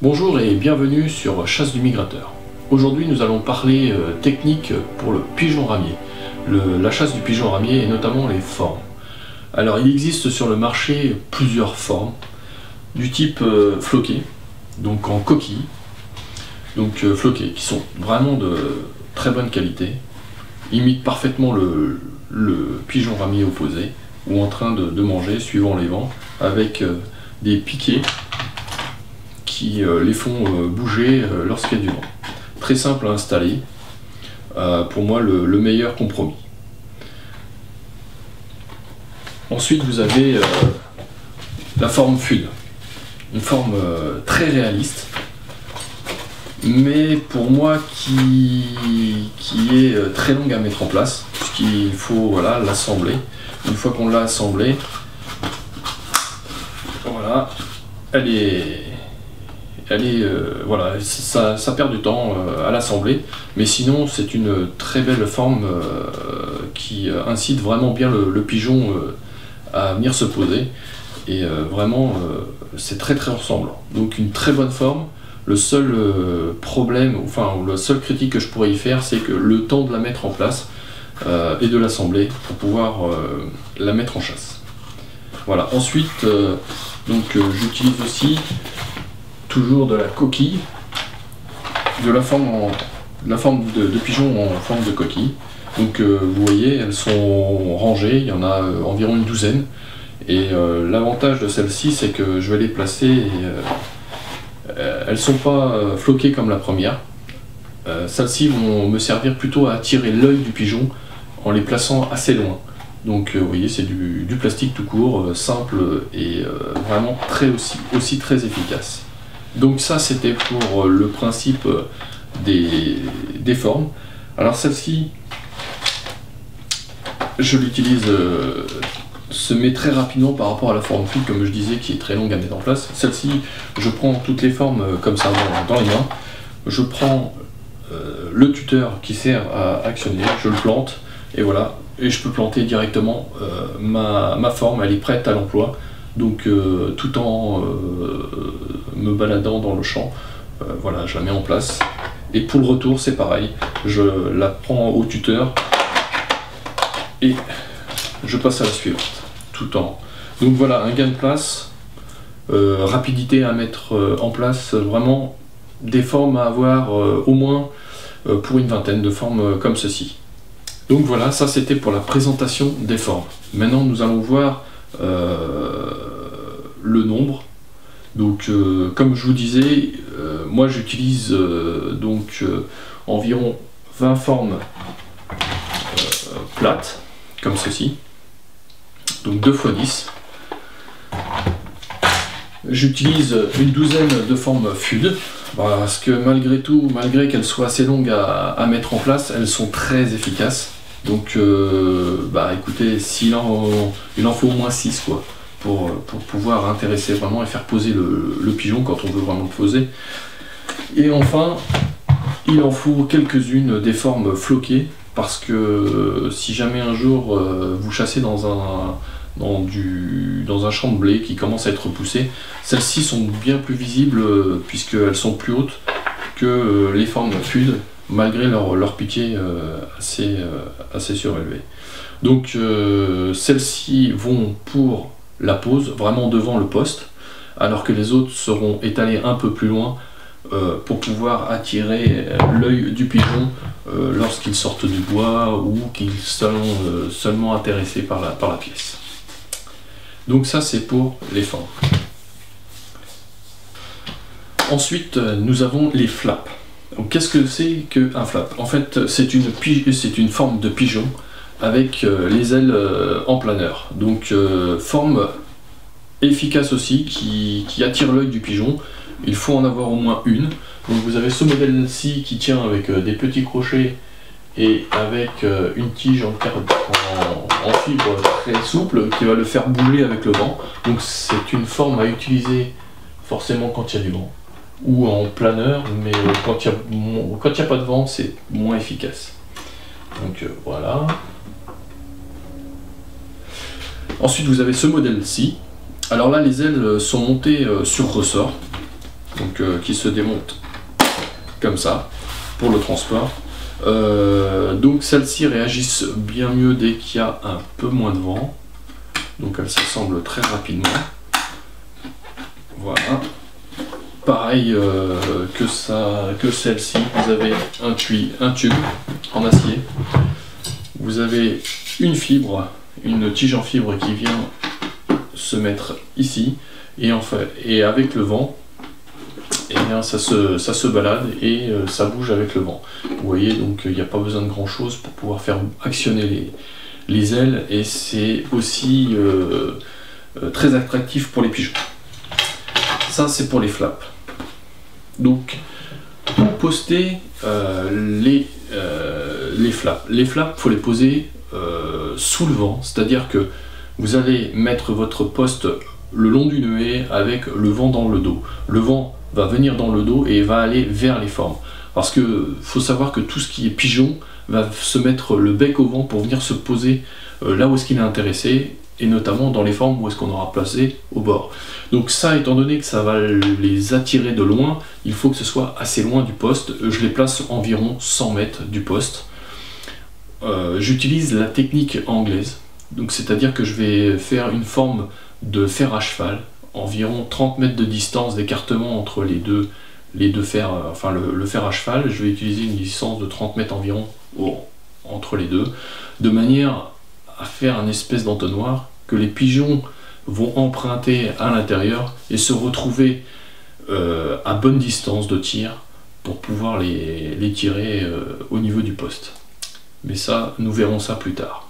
Bonjour et bienvenue sur Chasse du Migrateur. Aujourd'hui nous allons parler technique pour le pigeon ramier, la chasse du pigeon ramier et notamment les formes. Alors il existe sur le marché plusieurs formes, du type floqué, donc en coquille, donc floqué, qui sont vraiment de très bonne qualité, imitent parfaitement le pigeon ramier opposé, ou en train de manger suivant les vents, avec des piquets qui les font bouger lorsqu'il y a du vent. Très simple à installer, pour moi le meilleur compromis. Ensuite vous avez la forme FUD, une forme très réaliste, mais pour moi qui est très longue à mettre en place, puisqu'il faut l'assembler. Une fois qu'on l'a assemblée, voilà, voilà, ça perd du temps à l'assembler, mais sinon c'est une très belle forme qui incite vraiment bien le pigeon à venir se poser, et vraiment c'est très ressemblant. Donc une très bonne forme. Le seul problème, enfin la seule critique que je pourrais y faire, c'est que le temps de la mettre en place et de l'assembler pour pouvoir la mettre en chasse. Voilà. Ensuite, j'utilise aussi toujours de la coquille, de la forme de pigeon en forme de coquille. Donc vous voyez, elles sont rangées, il y en a environ une douzaine. Et l'avantage de celle-ci, c'est que je vais les placer et elles ne sont pas floquées comme la première. Celles-ci vont me servir plutôt à attirer l'œil du pigeon en les plaçant assez loin. Donc vous voyez, c'est du plastique tout court, simple et vraiment aussi très efficace. Donc ça c'était pour le principe des formes. Alors celle-ci, je l'utilise, se met très rapidement par rapport à la forme FUD, comme je disais, qui est très longue à mettre en place. Celle-ci, je prends toutes les formes comme ça dans les mains. Je prends le tuteur qui sert à actionner, je le plante, et voilà, et je peux planter directement ma forme, elle est prête à l'emploi. Donc tout en me baladant dans le champ, voilà, je la mets en place. Et pour le retour, c'est pareil, je la prends au tuteur et je passe à la suivante, tout en. Donc voilà, un gain de place, rapidité à mettre en place, vraiment des formes à avoir au moins pour une vingtaine de formes comme ceci. Donc voilà, ça c'était pour la présentation des formes. Maintenant nous allons voir le nombre. Donc comme je vous disais, moi j'utilise environ 20 formes plates, comme ceci. Donc 2 x 10. J'utilise une douzaine de formes FUD, parce que malgré tout, malgré qu'elles soient assez longues à mettre en place, elles sont très efficaces. Donc écoutez, il en faut au moins 6 quoi, pour pouvoir intéresser vraiment et faire poser le pigeon quand on veut vraiment le poser. Et enfin, il en faut quelques-unes des formes floquées, parce que si jamais un jour vous chassez dans un champ de blé qui commence à être repoussé, celles-ci sont bien plus visibles puisqu'elles sont plus hautes que les formes FUD, malgré leur piqué assez surélevé. Donc celles-ci vont pour la pose, vraiment devant le poste, alors que les autres seront étalées un peu plus loin pour pouvoir attirer l'œil du pigeon lorsqu'ils sortent du bois ou qu'ils sont seulement intéressés par la pièce. Donc ça c'est pour les formes. Ensuite nous avons les flaps. Qu'est-ce que c'est qu'un flap? En fait c'est une forme de pigeon avec les ailes en planeur. Donc forme efficace aussi qui attire l'œil du pigeon. Il faut en avoir au moins une. Donc vous avez ce modèle-ci qui tient avec des petits crochets et avec une tige en fibre très souple qui va le faire bouger avec le vent. Donc c'est une forme à utiliser forcément quand il y a du vent ou en planeur, mais quand il n'y a pas de vent, c'est moins efficace. Donc voilà. Ensuite vous avez ce modèle-ci. Alors là les ailes sont montées sur ressort. donc, qui se démonte comme ça pour le transport. Donc celles-ci réagissent bien mieux dès qu'il y a un peu moins de vent, donc elles s'assemblent très rapidement. Voilà. Pareil que celle-ci, vous avez un tube en acier, vous avez une fibre, une tige en fibre qui vient se mettre ici, et avec le vent, et bien ça se balade et ça bouge avec le vent. Vous voyez, donc il n'y a pas besoin de grand chose pour pouvoir faire actionner les ailes, et c'est aussi très attractif pour les pigeons. Ça c'est pour les flaps. Donc pour poster les flaps. Les flaps, il faut les poser sous le vent, c'est-à-dire que vous allez mettre votre poste le long d'une haie avec le vent dans le dos. Le vent va venir dans le dos et va aller vers les formes. Parce que faut savoir que tout ce qui est pigeon va se mettre le bec au vent pour venir se poser là où est-ce qu'il est intéressé, et notamment dans les formes où est-ce qu'on aura placé au bord. Donc ça, étant donné que ça va les attirer de loin, il faut que ce soit assez loin du poste. Je les place environ 100 mètres du poste. J'utilise la technique anglaise, donc c'est-à-dire que je vais faire une forme de fer à cheval, environ 30 mètres de distance d'écartement entre les deux fers, enfin le fer à cheval. Je vais utiliser une distance de 30 mètres environ entre les deux, de manière à faire un espèce d'entonnoir que les pigeons vont emprunter à l'intérieur et se retrouver à bonne distance de tir pour pouvoir les tirer au niveau du poste. Mais ça, nous verrons ça plus tard.